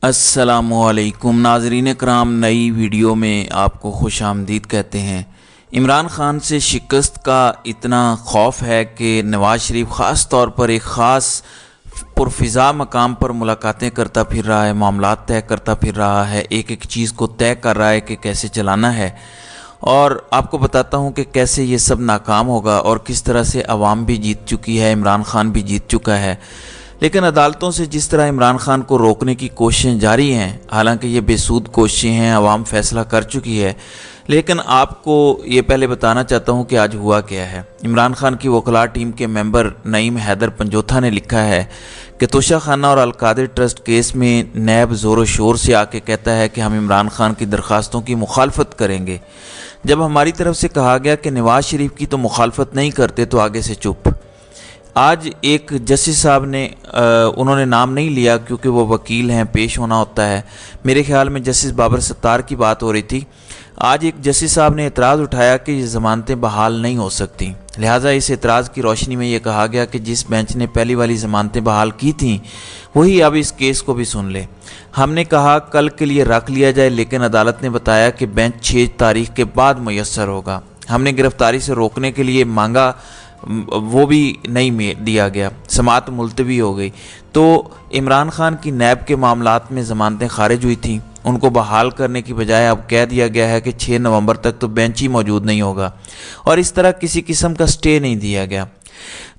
السلام علیکم ناظرین کرام، نئی ویڈیو میں آپ کو خوش آمدید کہتے ہیں۔ عمران خان سے شکست کا اتنا خوف ہے کہ نواز شریف خاص طور پر ایک خاص پرفضا مقام پر ملاقاتیں کرتا پھر رہا ہے، معاملات طے کرتا پھر رہا ہے، ایک ایک چیز کو طے کر رہا ہے کہ کیسے چلانا ہے، اور آپ کو بتاتا ہوں کہ کیسے یہ سب ناکام ہوگا اور کس طرح سے عوام بھی جیت چکی ہے، عمران خان بھی جیت چکا ہے۔ لیکن عدالتوں سے جس طرح عمران خان کو روکنے کی کوششیں جاری ہیں، حالانکہ یہ بے سود کوششیں ہیں، عوام فیصلہ کر چکی ہے، لیکن آپ کو یہ پہلے بتانا چاہتا ہوں کہ آج ہوا کیا ہے۔ عمران خان کی وکلاء ٹیم کے ممبر نعیم حیدر پنجوتھا نے لکھا ہے کہ توشہ خانہ اور القادر ٹرسٹ کیس میں نیب زور و شور سے آ کے کہتا ہے کہ ہم عمران خان کی درخواستوں کی مخالفت کریں گے۔ جب ہماری طرف سے کہا گیا کہ نواز شریف کی تو مخالفت نہیں کرتے تو آگے سے چپ۔ آج ایک جسٹس صاحب نے انہوں نے نام نہیں لیا کیونکہ وہ وکیل ہیں، پیش ہونا ہوتا ہے، میرے خیال میں جسٹس بابر ستار کی بات ہو رہی تھی۔ آج ایک جسٹس صاحب نے اعتراض اٹھایا کہ یہ ضمانتیں بحال نہیں ہو سکتی، لہٰذا اس اعتراض کی روشنی میں یہ کہا گیا کہ جس بینچ نے پہلی والی ضمانتیں بحال کی تھیں وہی اب اس کیس کو بھی سن لے۔ ہم نے کہا کل کے لیے رکھ لیا جائے، لیکن عدالت نے بتایا کہ بینچ 6 تاریخ کے بعد میسر ہوگا۔ ہم نے گرفتاری سے روکنے کے لیے مانگا، وہ بھی نہیں دیا گیا، سماعت ملتوی ہو گئی۔ تو عمران خان کی نیب کے معاملات میں ضمانتیں خارج ہوئی تھیں، ان کو بحال کرنے کی بجائے اب کہہ دیا گیا ہے کہ 6 نومبر تک تو بینچ ہی موجود نہیں ہوگا، اور اس طرح کسی قسم کا سٹے نہیں دیا گیا۔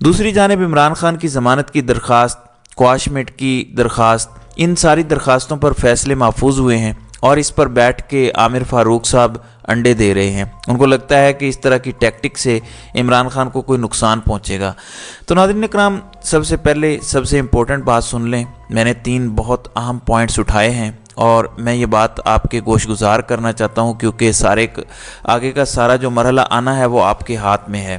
دوسری جانب عمران خان کی ضمانت کی درخواست، کواشمیٹ کی درخواست، ان ساری درخواستوں پر فیصلے محفوظ ہوئے ہیں، اور اس پر بیٹھ کے عامر فاروق صاحب انڈے دے رہے ہیں۔ ان کو لگتا ہے کہ اس طرح کی ٹیکٹک سے عمران خان کو کوئی نقصان پہنچے گا۔ تو ناظرین اکرام، سب سے پہلے سب سے امپورٹنٹ بات سن لیں، میں نے 3 بہت اہم پوائنٹس اٹھائے ہیں، اور میں یہ بات آپ کے گوش گزار کرنا چاہتا ہوں کیونکہ آگے کا سارا جو مرحلہ آنا ہے وہ آپ کے ہاتھ میں ہے۔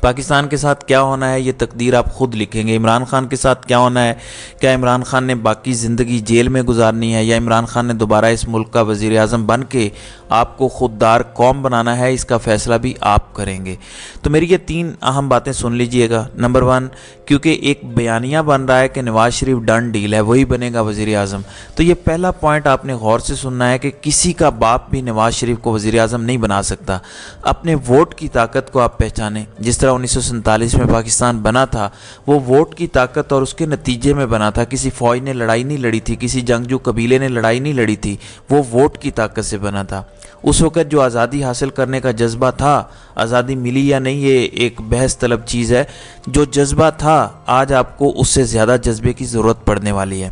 پاکستان کے ساتھ کیا ہونا ہے یہ تقدیر آپ خود لکھیں گے۔ عمران خان کے ساتھ کیا ہونا ہے، کیا عمران خان نے باقی زندگی جیل میں گزارنی ہے، یا عمران خان نے دوبارہ اس ملک کا وزیر اعظم بن کے آپ کو خوددار قوم بنانا ہے، اس کا فیصلہ بھی آپ کریں گے۔ تو میری یہ 3 اہم باتیں سن لیجئے گا۔ نمبر 1، کیونکہ ایک بیانیہ بن رہا ہے کہ نواز شریف ڈن ڈیل ہے، وہی بنے گا وزیر اعظم، تو یہ پہلا پوائنٹ آپ نے غور سے سننا ہے کہ کسی کا باپ بھی نواز شریف کو وزیر اعظم نہیں بنا سکتا۔ اپنے ووٹ کی طاقت کو آپ پہچانیں، جس طرح 1947 میں پاکستان بنا تھا، وہ ووٹ کی طاقت اور اس کے نتیجے میں بنا تھا۔ کسی فوج نے لڑائی نہیں لڑی تھی، کسی جنگجو قبیلے نے لڑائی نہیں لڑی تھی، وہ ووٹ کی طاقت سے بنا تھا۔ اس وقت جو آزادی حاصل کرنے کا جذبہ تھا، آزادی ملی یا نہیں یہ ایک بحث طلب چیز ہے، جو جذبہ تھا آج آپ کو اس سے زیادہ جذبے کی ضرورت پڑنے والی ہے۔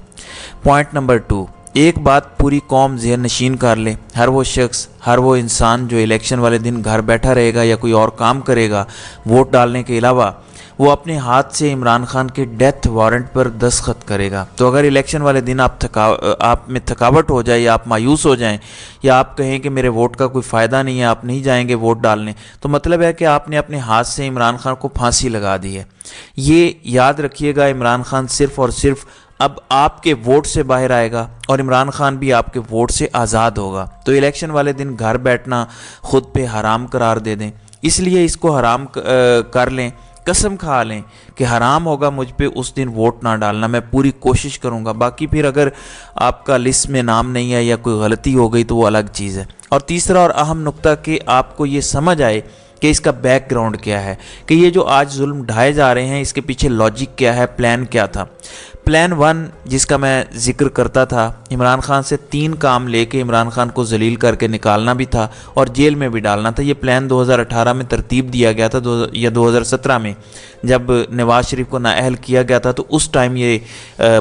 پوائنٹ نمبر 2، ایک بات پوری قوم ذہن نشین کر لے، ہر وہ شخص، ہر وہ انسان جو الیکشن والے دن گھر بیٹھا رہے گا یا کوئی اور کام کرے گا ووٹ ڈالنے کے علاوہ، وہ اپنے ہاتھ سے عمران خان کے ڈیتھ وارنٹ پر دستخط کرے گا۔ تو اگر الیکشن والے دن آپ میں تھکاوٹ ہو جائے، یا آپ مایوس ہو جائیں، یا آپ کہیں کہ میرے ووٹ کا کوئی فائدہ نہیں ہے، آپ نہیں جائیں گے ووٹ ڈالنے، تو مطلب ہے کہ آپ نے اپنے ہاتھ سے عمران خان کو پھانسی لگا دی ہے۔ یہ یاد رکھیے گا، عمران خان صرف اور صرف اب آپ کے ووٹ سے باہر آئے گا، اور عمران خان بھی آپ کے ووٹ سے آزاد ہوگا۔ تو الیکشن والے دن گھر بیٹھنا خود پہ حرام قرار دے دیں، اس لیے اس کو حرام کر لیں، قسم کھا لیں کہ حرام ہوگا مجھ پہ اس دن ووٹ نہ ڈالنا، میں پوری کوشش کروں گا۔ باقی پھر اگر آپ کا لسٹ میں نام نہیں ہے یا کوئی غلطی ہو گئی تو وہ الگ چیز ہے۔ اور تیسرا اور اہم نقطہ کہ آپ کو یہ سمجھ آئے کہ اس کا بیک گراؤنڈ کیا ہے، کہ یہ جو آج ظلم ڈھائے جا رہے ہیں اس کے پیچھے لاجک کیا ہے، پلان کیا تھا۔ پلان 1 جس کا میں ذکر کرتا تھا، عمران خان سے 3 کام لے کے عمران خان کو ذلیل کر کے نکالنا بھی تھا اور جیل میں بھی ڈالنا تھا۔ یہ پلان 2018 میں ترتیب دیا گیا تھا، یا 2017 میں جب نواز شریف کو نااہل کیا گیا تھا، تو اس ٹائم یہ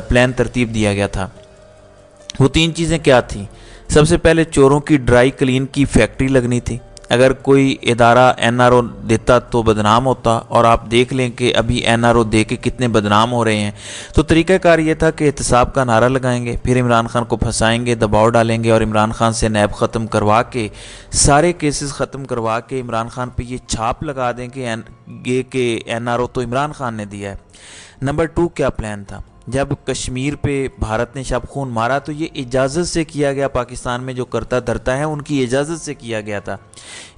پلان ترتیب دیا گیا تھا۔ وہ 3 چیزیں کیا تھیں؟ سب سے پہلے چوروں کی ڈرائی کلین کی فیکٹری لگنی تھی۔ اگر کوئی ادارہ NRO دیتا تو بدنام ہوتا، اور آپ دیکھ لیں کہ ابھی NRO دے کے کتنے بدنام ہو رہے ہیں۔ تو طریقہ کار یہ تھا کہ احتساب کا نعرہ لگائیں گے، پھر عمران خان کو پھنسائیں گے، دباؤ ڈالیں گے، اور عمران خان سے نیب ختم کروا کے، سارے کیسز ختم کروا کے عمران خان پہ یہ چھاپ لگا دیں کہ NRO تو عمران خان نے دیا ہے۔ نمبر 2 کیا پلان تھا؟ جب کشمیر پہ بھارت نے شب خون مارا تو یہ اجازت سے کیا گیا، پاکستان میں جو کرتا دھرتا ہے ان کی اجازت سے کیا گیا تھا۔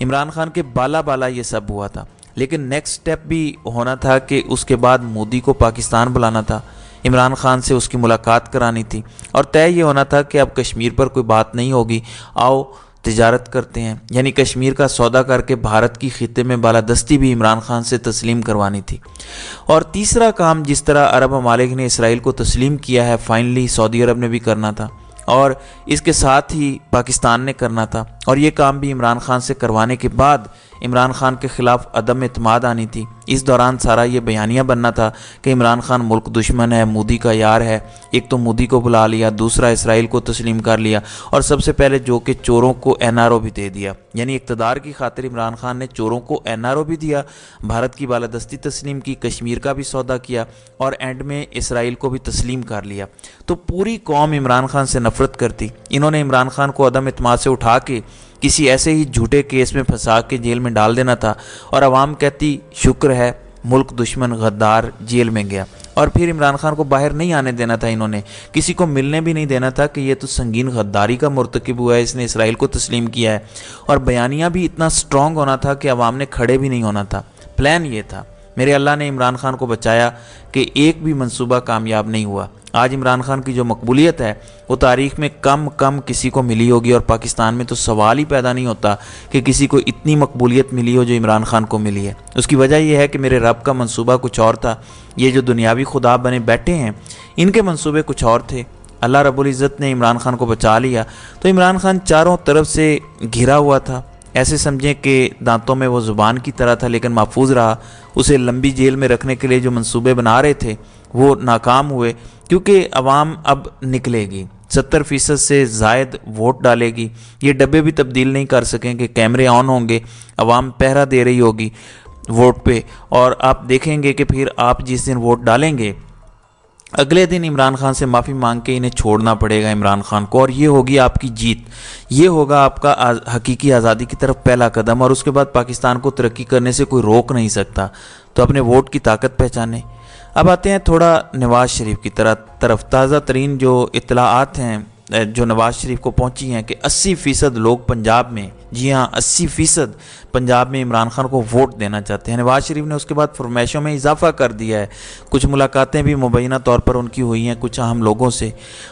عمران خان کے بالا یہ سب ہوا تھا، لیکن نیکسٹ سٹیپ بھی ہونا تھا کہ اس کے بعد مودی کو پاکستان بلانا تھا، عمران خان سے اس کی ملاقات کرانی تھی اور طے یہ ہونا تھا کہ اب کشمیر پر کوئی بات نہیں ہوگی، آؤ تجارت کرتے ہیں، یعنی کشمیر کا سودا کر کے بھارت کی خطے میں بالادستی بھی عمران خان سے تسلیم کروانی تھی۔ اور تیسرا کام جس طرح عرب ممالک نے اسرائیل کو تسلیم کیا ہے، فائنلی سعودی عرب نے بھی کرنا تھا اور اس کے ساتھ ہی پاکستان نے کرنا تھا، اور یہ کام بھی عمران خان سے کروانے کے بعد عمران خان کے خلاف عدم اعتماد آنی تھی۔ اس دوران سارا یہ بیانیہ بننا تھا کہ عمران خان ملک دشمن ہے، مودی کا یار ہے۔ ایک تو مودی کو بلا لیا، دوسرا اسرائیل کو تسلیم کر لیا، اور سب سے پہلے جو کہ چوروں کو NRO بھی دے دیا، یعنی اقتدار کی خاطر عمران خان نے چوروں کو NRO بھی دیا، بھارت کی بالادستی تسلیم کی، کشمیر کا بھی سودا کیا اور اینڈ میں اسرائیل کو بھی تسلیم کر لیا۔ تو پوری قوم عمران خان سے نفرت کرتی، انہوں نے عمران خان کو عدم اعتماد سے اٹھا کے کسی ایسے ہی جھوٹے کیس میں پھنسا کے جیل میں ڈال دینا تھا، اور عوام کہتی شکر ہے ملک دشمن غدار جیل میں گیا۔ اور پھر عمران خان کو باہر نہیں آنے دینا تھا، انہوں نے کسی کو ملنے بھی نہیں دینا تھا کہ یہ تو سنگین غداری کا مرتکب ہوا ہے، اس نے اسرائیل کو تسلیم کیا ہے، اور بیانیہ بھی اتنا سٹرونگ ہونا تھا کہ عوام نے کھڑے بھی نہیں ہونا تھا۔ پلان یہ تھا۔ میرے اللہ نے عمران خان کو بچایا کہ ایک بھی منصوبہ کامیاب نہیں ہوا۔ آج عمران خان کی جو مقبولیت ہے وہ تاریخ میں کم کسی کو ملی ہوگی، اور پاکستان میں تو سوال ہی پیدا نہیں ہوتا کہ کسی کو اتنی مقبولیت ملی ہو جو عمران خان کو ملی ہے۔ اس کی وجہ یہ ہے کہ میرے رب کا منصوبہ کچھ اور تھا، یہ جو دنیاوی خدا بنے بیٹھے ہیں ان کے منصوبے کچھ اور تھے۔ اللہ رب العزت نے عمران خان کو بچا لیا تو عمران خان چاروں طرف سے گھرا ہوا تھا، ایسے سمجھیں کہ دانتوں میں وہ زبان کی طرح تھا لیکن محفوظ رہا۔ اسے لمبی جیل میں رکھنے کے لیے جو منصوبے بنا رہے تھے وہ ناکام ہوئے، کیونکہ عوام اب نکلے گی، 70% سے زائد ووٹ ڈالے گی۔ یہ ڈبے بھی تبدیل نہیں کر سکیں کہ کیمرے آن ہوں گے، عوام پہرا دے رہی ہوگی ووٹ پہ، اور آپ دیکھیں گے کہ پھر آپ جس دن ووٹ ڈالیں گے اگلے دن عمران خان سے معافی مانگ کے انہیں چھوڑنا پڑے گا عمران خان کو، اور یہ ہوگی آپ کی جیت، یہ ہوگا آپ کا حقیقی آزادی کی طرف پہلا قدم، اور اس کے بعد پاکستان کو ترقی کرنے سے کوئی روک نہیں سکتا۔ تو اپنے ووٹ کی طاقت پہچانے۔ اب آتے ہیں تھوڑا نواز شریف کی طرف۔ تازہ ترین جو اطلاعات ہیں جو نواز شریف کو پہنچی ہیں کہ 80% لوگ پنجاب میں، جی ہاں 80% پنجاب میں عمران خان کو ووٹ دینا چاہتے ہیں۔ نواز شریف نے اس کے بعد فرمائشوں میں اضافہ کر دیا ہے، کچھ ملاقاتیں بھی مبینہ طور پر ان کی ہوئی ہیں کچھ اہم لوگوں سے،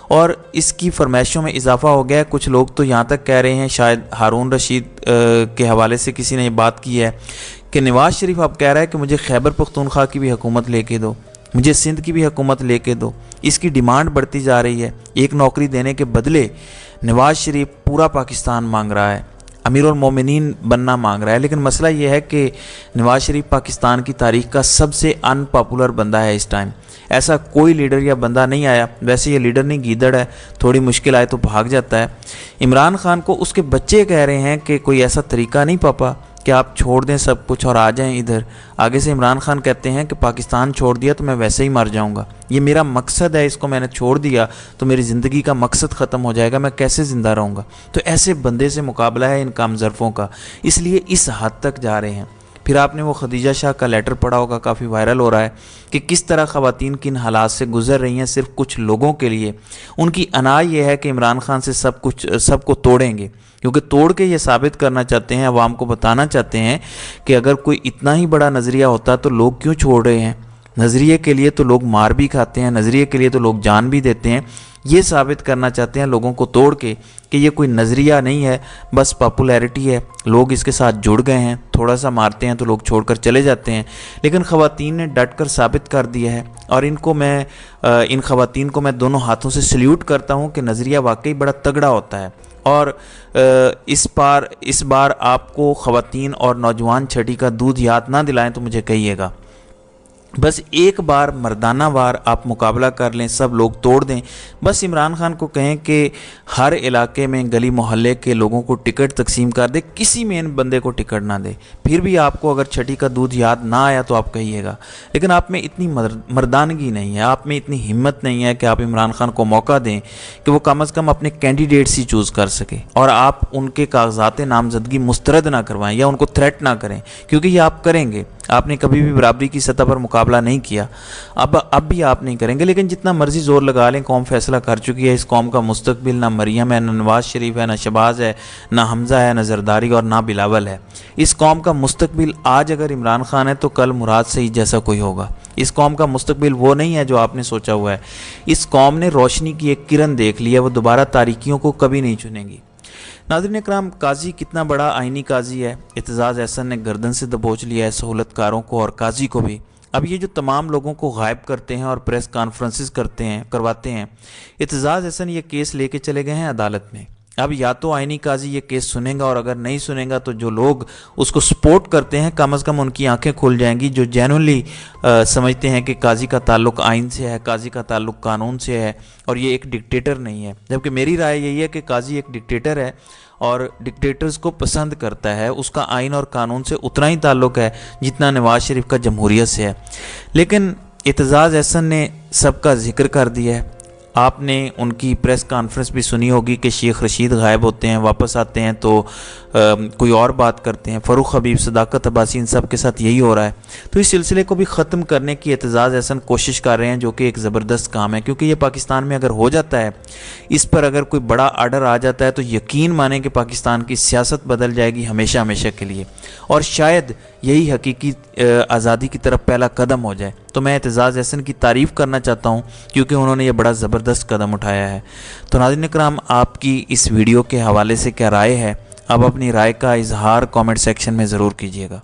اور اس کی فرمائشوں میں اضافہ ہو گیا ہے۔ کچھ لوگ تو یہاں تک کہہ رہے ہیں، شاید ہارون رشید کے حوالے سے کسی نے یہ بات کی ہے کہ نواز شریف اب کہہ رہا ہے کہ مجھے خیبر پختونخوا کی بھی حکومت لے کے دو، مجھے سندھ کی بھی حکومت لے کے دو۔ اس کی ڈیمانڈ بڑھتی جا رہی ہے، ایک نوکری دینے کے بدلے نواز شریف پورا پاکستان مانگ رہا ہے، امیر المومنین بننا مانگ رہا ہے۔ لیکن مسئلہ یہ ہے کہ نواز شریف پاکستان کی تاریخ کا سب سے ان پاپولر بندہ ہے اس ٹائم، ایسا کوئی لیڈر یا بندہ نہیں آیا، ویسے یہ لیڈر نہیں گیدڑ ہے، تھوڑی مشکل آئے تو بھاگ جاتا ہے۔ عمران خان کو اس کے بچے کہہ رہے ہیں کہ کوئی ایسا طریقہ نہیں پاپا کہ آپ چھوڑ دیں سب کچھ اور آ جائیں ادھر۔ آگے سے عمران خان کہتے ہیں کہ پاکستان چھوڑ دیا تو میں ویسے ہی مر جاؤں گا، یہ میرا مقصد ہے، اس کو میں نے چھوڑ دیا تو میری زندگی کا مقصد ختم ہو جائے گا، میں کیسے زندہ رہوں گا۔ تو ایسے بندے سے مقابلہ ہے ان کام ظرفوں کا، اس لیے اس حد تک جا رہے ہیں۔ پھر آپ نے وہ خدیجہ شاہ کا لیٹر پڑھا ہوگا، کافی وائرل ہو رہا ہے کہ کس طرح خواتین کن حالات سے گزر رہی ہیں صرف کچھ لوگوں کے لیے۔ ان کی انا یہ ہے کہ عمران خان سے سب کو توڑیں گے، کیونکہ توڑ کے یہ ثابت کرنا چاہتے ہیں، عوام کو بتانا چاہتے ہیں کہ اگر کوئی اتنا ہی بڑا نظریہ ہوتا تو لوگ کیوں چھوڑ رہے ہیں، نظریے کے لیے تو لوگ مار بھی کھاتے ہیں، نظریے کے لیے تو لوگ جان بھی دیتے ہیں۔ یہ ثابت کرنا چاہتے ہیں لوگوں کو توڑ کے کہ یہ کوئی نظریہ نہیں ہے، بس پاپولیرٹی ہے، لوگ اس کے ساتھ جڑ گئے ہیں، تھوڑا سا مارتے ہیں تو لوگ چھوڑ کر چلے جاتے ہیں۔ لیکن خواتین نے ڈٹ کر ثابت کر دیا ہے، اور ان خواتین کو میں دونوں ہاتھوں سے سلیوٹ کرتا ہوں کہ نظریہ واقعی بڑا تگڑا ہوتا ہے۔ اور اس بار آپ کو خواتین اور نوجوان چھٹی کا دودھ یاد نہ دلائیں تو مجھے کہیے گا، بس ایک بار مردانہ وار آپ مقابلہ کر لیں، سب لوگ توڑ دیں۔ بس عمران خان کو کہیں کہ ہر علاقے میں گلی محلے کے لوگوں کو ٹکٹ تقسیم کر دے، کسی مین بندے کو ٹکٹ نہ دے۔ پھر بھی آپ کو اگر چھٹی کا دودھ یاد نہ آیا تو آپ کہیے گا، لیکن آپ میں اتنی مردانگی نہیں ہے، آپ میں اتنی ہمت نہیں ہے کہ آپ عمران خان کو موقع دیں کہ وہ کم از کم اپنے کینڈیڈیٹس ہی چوز کر سکے، اور آپ ان کے کاغذات نامزدگی مسترد نہ کروائیں یا ان کو تھریٹ نہ کریں، کیونکہ یہ آپ کریں گے۔ آپ نے کبھی بھی برابری کی سطح پر مقابلہ نہیں کیا، اب بھی آپ نہیں کریں گے، لیکن جتنا مرضی زور لگا لیں قوم فیصلہ کر چکی ہے۔ اس قوم کا مستقبل نہ مریم ہے، نہ نواز شریف ہے، نہ شہباز ہے، نہ حمزہ ہے، نہ زرداری اور نہ بلاول ہے۔ اس قوم کا مستقبل آج اگر عمران خان ہے تو کل مراد سعید جیسا کوئی ہوگا۔ اس قوم کا مستقبل وہ نہیں ہے جو آپ نے سوچا ہوا ہے۔ اس قوم نے روشنی کی ایک کرن دیکھ لی ہے، وہ دوبارہ تاریکیوں کو کبھی نہیں چنیں گی۔ ناظرین اکرام، قاضی کتنا بڑا آئینی قاضی ہے، اعتزاز احسن نے گردن سے دبوچ لیا ہے سہولت کاروں کو اور قاضی کو بھی۔ اب یہ جو تمام لوگوں کو غائب کرتے ہیں اور پریس کانفرنسز کرواتے ہیں، اعتزاز احسن یہ کیس لے کے چلے گئے ہیں عدالت میں۔ اب یا تو آئینی قاضی یہ کیس سنیں گا، اور اگر نہیں سنیں گا تو جو لوگ اس کو سپورٹ کرتے ہیں کم از کم ان کی آنکھیں کھل جائیں گی، جو جینوئنلی سمجھتے ہیں کہ قاضی کا تعلق آئین سے ہے، قاضی کا تعلق قانون سے ہے اور یہ ایک ڈکٹیٹر نہیں ہے۔ جبکہ میری رائے یہی ہے کہ قاضی ایک ڈکٹیٹر ہے اور ڈکٹیٹرز کو پسند کرتا ہے، اس کا آئین اور قانون سے اتنا ہی تعلق ہے جتنا نواز شریف کا جمہوریت سے ہے۔ لیکن اعتزاز احسن نے سب کا ذکر کر دیا ہے۔ آپ نے ان کی پریس کانفرنس بھی سنی ہوگی کہ شیخ رشید غائب ہوتے ہیں، واپس آتے ہیں تو کوئی اور بات کرتے ہیں، فاروق حبیب، صداقت عباسی، ان سب کے ساتھ یہی ہو رہا ہے۔ تو اس سلسلے کو بھی ختم کرنے کی اعتزاز احسن کوشش کر رہے ہیں، جو کہ ایک زبردست کام ہے، کیونکہ یہ پاکستان میں اگر ہو جاتا ہے، اس پر اگر کوئی بڑا آرڈر آ جاتا ہے تو یقین مانیں کہ پاکستان کی سیاست بدل جائے گی ہمیشہ ہمیشہ کے لیے، اور شاید یہی حقیقی آزادی کی طرف پہلا قدم ہو جائے۔ تو میں اعتزاز احسن کی تعریف کرنا چاہتا ہوں کیونکہ انہوں نے یہ بڑا زبردست قدم اٹھایا ہے۔ تو ناظرین اکرام، آپ کی اس ویڈیو کے حوالے سے کیا رائے ہے؟ اب اپنی رائے کا اظہار کامنٹ سیکشن میں ضرور کیجیے گا۔